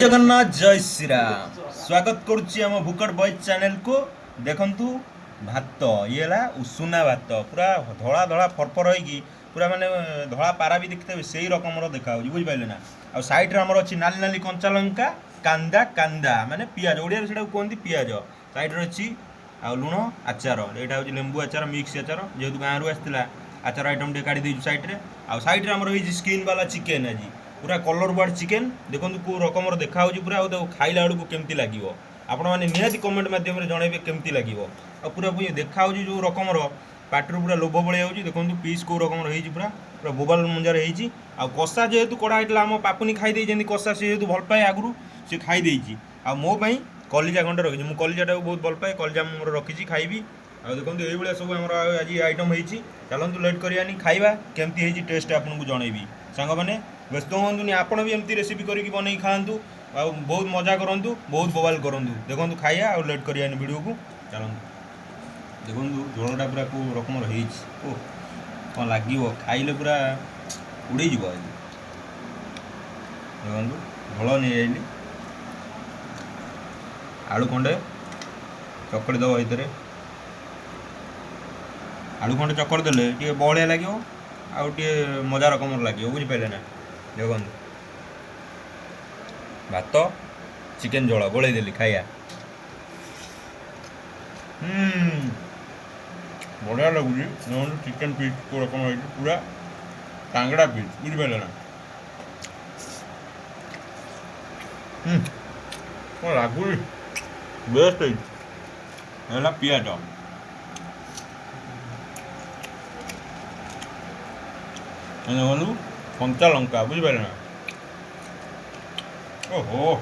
जगन्नाथ जय श्री राम स्वागत करुच्ची आम भूकट बॉयज चैनल को देखंतु भात ये है उषुना भात पूरा धड़ा धड़ा फरफर होगी पूरा माने धड़ा पारा भी देखते से रकम देखा बुझिपारे ना आ सैड्रे आमर अच्छी नाली नाली कंचा लंका कांदा कांदा माने पियाज ओडिया से कहते पियाज सैड्रे अच्छी आ लुण आचार यहाँ हूँ लेंबू आचार मिक्स आचार जेहतु गाँव आसाला आचार आइटम टे काढ़ी सैड्रे आ सैड्रे आमर स्किन वाला चिकेन आज पूरा कलर बार्ड चिकेन देखो कौ रकम देखा पूरा खाइला बेलू केमती लगे आपण मैंने निहाती कमेंट मध्यम जनइबे केमती लगे पूरा देखा जो रकम पाटर पूरा लोभ भाई देखो पीस कौ रकम पूरा पूरा बोबाल मुंजार हो कषा जेहेतु कड़ा होता आम पापुनी खाई कषा सी जेहतु भल पाए आगु सी खाई आ मो कलिजा खंडे रखी मुझे कलिजाटा बहुत भल पाए कलिजा मोर रखी खाइबी आ देखो ये सब आम आज आइटम होती चलतु लेट करानी खाइबा केमती टेस्ट आपको जनइबी सांग मैंने व्यस्त हूँ आपड़ भी एमती रेसिपी करके बनई खातु आ बहुत मजा करूँ बहुत बोबाल करूँ देखो खाइया और लेट करानी वीडियो को चलतु देखो झोलटा पूरा कौ रकम कौन लगे खाइले पूरा उड़े देखो झोल नहीं आइली आलू खंडे चकड़ी दब भितर आलू खंडे चकड़ी देले टे बहलिया लगे आउे मजा रकम लगे बुझिपारे ना देखो भात चिकेन झोल गोलैदेली खाइया बढ़िया लगुच चिकेन पीस को रकम पूरा टांगड़ा पीस बुझिपारे ना कौन लगुच बेस्ट है पियाज देखो कंचा लंका बुझिपारे ना ओहो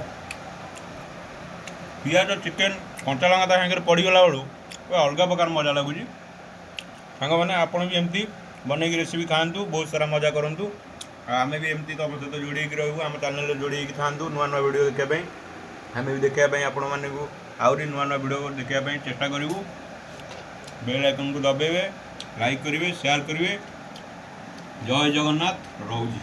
पियाज चिकेन कंचा लंका ता सागर पड़गला बेलू अलग प्रकार मजा लगुच सांग मैंने आपड़ भी एमती बनई रेसिपी खातु बहुत सारा मजा करूँ आम भी एमती तुम सहित जोड़ी रहू आम चैनल जोड़ी था नुआ नुआ वीडियो देखापी आम भी देखापी आपण मानक आहरी नुआ नुआ वीडियो देखापी चेष्टा करूँ बेल आइकन को दबेबे लाइक करेंगे शेयर करेंगे जय जगन्नाथ रोज।